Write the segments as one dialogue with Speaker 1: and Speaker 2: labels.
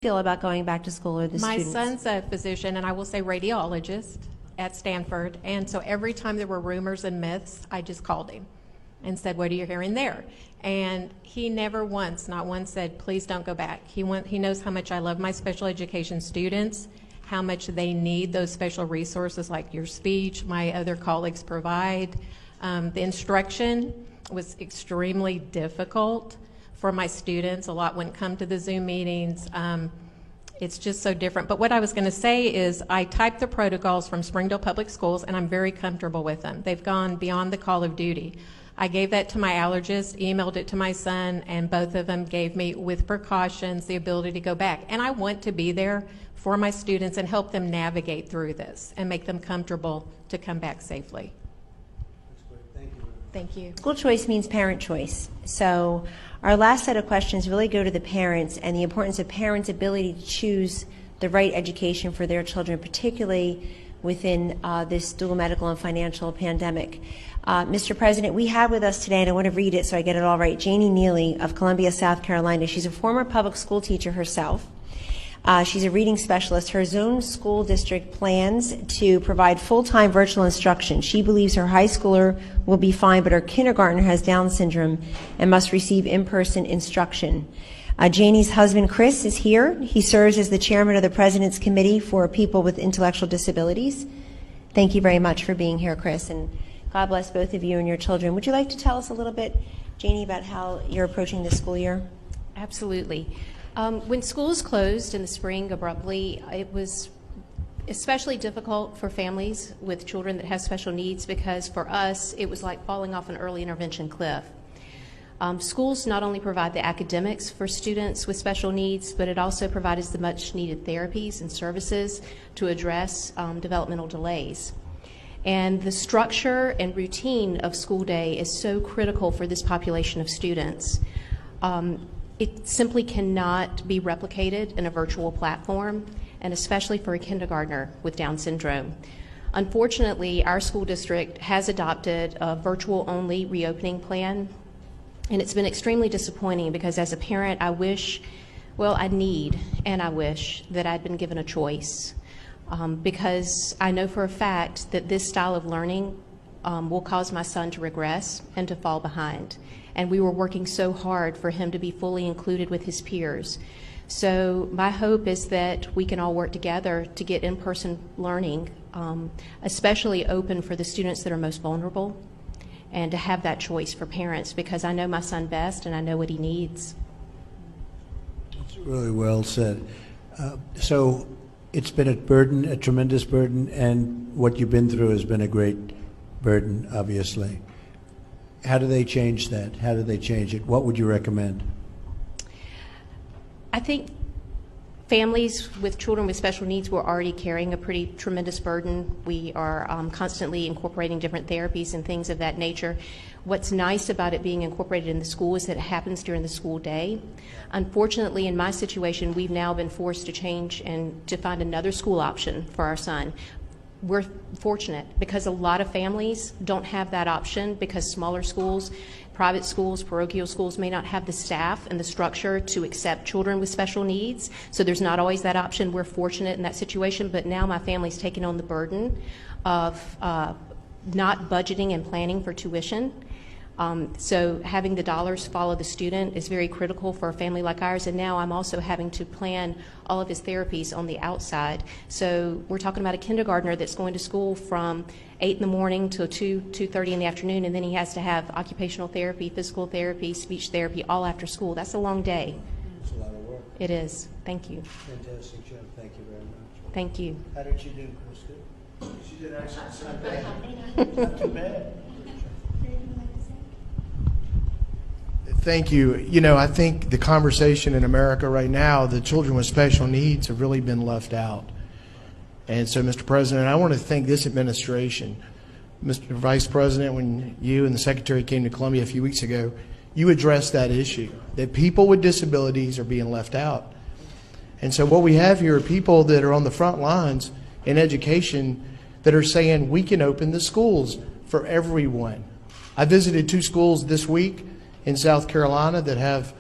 Speaker 1: feel about going back to school, or the students?
Speaker 2: My son's a physician, and I will say radiologist at Stanford, and so every time there were rumors and myths, I just called him and said, what are you hearing there? And he never once, not once, said, please don't go back. He knows how much I love my special education students, how much they need those special resources like your speech, my other colleagues provide. The instruction was extremely difficult for my students. A lot wouldn't come to the Zoom meetings. It's just so different. But what I was going to say is I typed the protocols from Springdale Public Schools, and I'm very comfortable with them. They've gone beyond the call of duty. I gave that to my allergist, emailed it to my son, and both of them gave me, with precautions, the ability to go back. And I want to be there for my students and help them navigate through this and make them comfortable to come back safely.
Speaker 3: That's great. Thank you.
Speaker 2: Thank you.
Speaker 1: School choice means parent choice. So our last set of questions really go to the parents and the importance of parents' ability to choose the right education for their children, particularly within this dual medical and financial pandemic. Mr. President, we have with us today, and I want to read it so I get it all right, Janie Neely of Columbia, South Carolina. She's a former public school teacher herself. She's a reading specialist. Her zone school district plans to provide full-time virtual instruction. She believes her high schooler will be fine, but her kindergartner has Down syndrome and must receive in-person instruction. Janie's husband, Chris, is here. He serves as the chairman of the President's Committee for People with Intellectual Disabilities. Thank you very much for being here, Chris, and God bless both of you and your children. Would you like to tell us a little bit, Janie, about how you're approaching this school year?
Speaker 4: Absolutely. When schools closed in the spring abruptly, it was especially difficult for families with children that have special needs, because for us, it was like falling off an early intervention cliff. Schools not only provide the academics for students with special needs, but it also provides the much needed therapies and services to address developmental delays. And the structure and routine of school day is so critical for this population of students. It simply cannot be replicated in a virtual platform, and especially for a kindergartner with Down syndrome. Unfortunately, our school district has adopted a virtual-only reopening plan, and it's been extremely disappointing because as a parent, I wish that I'd been given a choice, because I know for a fact that this style of learning will cause my son to regress and to fall behind. And we were working so hard for him to be fully included with his peers. So my hope is that we can all work together to get in-person learning, especially open for the students that are most vulnerable, and to have that choice for parents, because I know my son best and I know what he needs.
Speaker 3: That's really well said. So it's been a burden, a tremendous burden, and what you've been through has been a great burden, obviously. How do they change that? How do they change it? What would you recommend?
Speaker 4: I think families with children with special needs were already carrying a pretty tremendous burden. We are constantly incorporating different therapies and things of that nature. What's nice about it being incorporated in the school is that it happens during the school day. Unfortunately, in my situation, we've now been forced to change and to find another school option for our son. We're fortunate because a lot of families don't have that option, because smaller schools, private schools, parochial schools may not have the staff and the structure to accept children with special needs. So there's not always that option. We're fortunate in that situation, but now my family's taking on the burden of not budgeting and planning for tuition. So having the dollars follow the student is very critical for a family like ours, and now I'm also having to plan all of his therapies on the outside. So we're talking about a kindergartner that's going to school from 8 in the morning till 2:30 in the afternoon, and then he has to have occupational therapy, physical therapy, speech therapy all after school. That's a long day.
Speaker 3: It's a lot of work.
Speaker 4: It is. Thank you.
Speaker 3: Fantastic job. Thank you very much.
Speaker 4: Thank you.
Speaker 3: How did she do, Krista? She did actually not bad. Not too bad.
Speaker 5: Thank you. You know, I think the conversation in America right now, the children with special needs have really been left out. And so, Mr. President, I want to thank this administration. Mr. Vice President, when you and the Secretary came to Columbia a few weeks ago, you addressed that issue, that people with disabilities are being left out. And so what we have here are people that are on the front lines in education that are saying we can open the schools for everyone. I visited 2 schools this week in South Carolina that have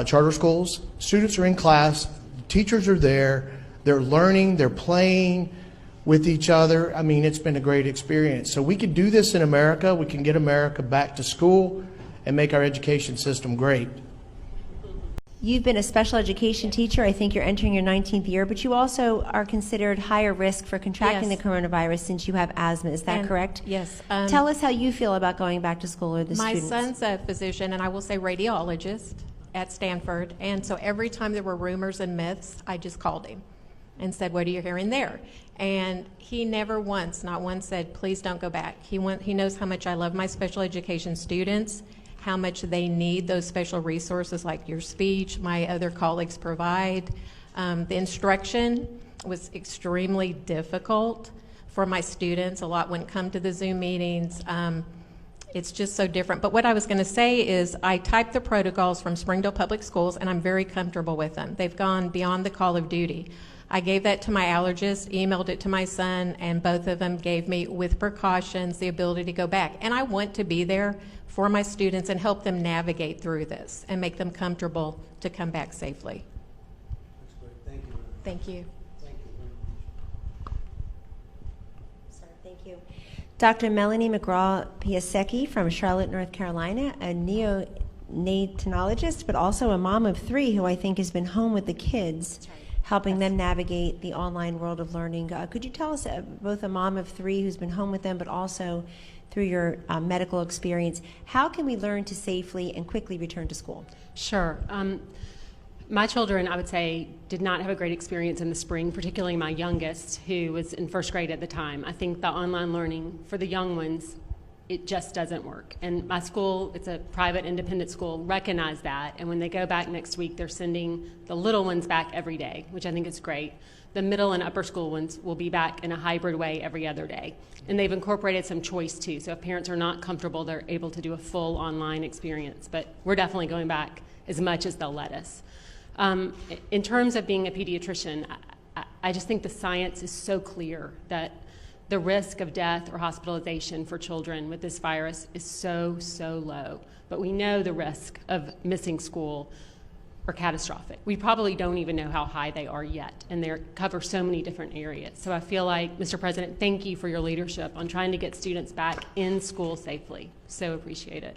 Speaker 5: charter schools. Students are in class teachers are there, they're learning, they're playing with each other. I mean, it's been a great experience. So we could do this in America. We can get America back to school and make our education system great.
Speaker 1: You've been a special education teacher. I think you're entering your 19th year, but you also are considered higher risk for contracting
Speaker 2: Yes.
Speaker 1: the coronavirus since you have asthma. Is that
Speaker 2: And-
Speaker 1: correct?
Speaker 2: Yes.
Speaker 1: Tell us how you feel about going back to school or the
Speaker 2: My
Speaker 1: students.
Speaker 2: son's a physician, and I will say radiologist at Stanford. And so every time there were rumors and myths, I just called him and said, what are you hearing there? And he never once, not once, said, please don't go back. He knows how much I love my special education students, how much they need those special resources like your speech, my other colleagues provide. The instruction was extremely difficult for my students. A lot wouldn't come to the Zoom meetings. It's just so different. But what I was going to say is I typed the protocols from Springdale Public Schools, and I'm very comfortable with them. They've gone beyond the call of duty. I gave that to my allergist, emailed it to my son, and both of them gave me, with precautions, the ability to go back. And I want to be there for my students and help them navigate through this and make them comfortable to come back safely.
Speaker 3: That's great. Thank you.
Speaker 2: Thank you.
Speaker 3: Thank you very much.
Speaker 1: Sorry, thank you. Dr. Melanie McGraw-Piasecki from Charlotte, North Carolina, a neonatologist, but also a mom of 3 who I think has been home with the kids, helping them navigate the online world of learning. Could you tell us, both a mom of 3 who's been home with them, but also through your medical experience, how can we learn to safely and quickly return to school?
Speaker 6: Sure. My children, I would say, did not have a great experience in the spring, particularly my youngest, who was in first grade at the time. I think the online learning for the young ones, it just doesn't work. And my school, it's a private independent school, recognized that. And when they go back next week, they're sending the little ones back every day, which I think is great. The middle and upper school ones will be back in a hybrid way every other day. And they've incorporated some choice too. So if parents are not comfortable, they're able to do a full online experience. But we're definitely going back as much as they'll let us. In terms of being a pediatrician, I just think the science is so clear that the risk of death or hospitalization for children with this virus is so, so low. But we know the risk of missing school are catastrophic. We probably don't even know how high they are yet, and they cover so many different areas. So I feel like, Mr. President, thank you for your leadership on trying to get students back in school safely. So appreciate it.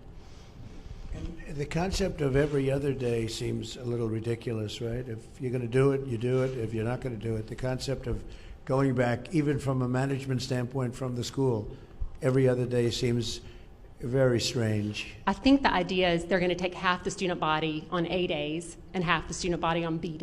Speaker 3: And the concept of every other day seems a little ridiculous, right? If you're going to do it, you do it. If you're not going to do it, the concept of going back, even from a management standpoint from the school, every other day seems very strange.
Speaker 6: I think the idea is they're going to take half the student body on A days and half the student body on B days.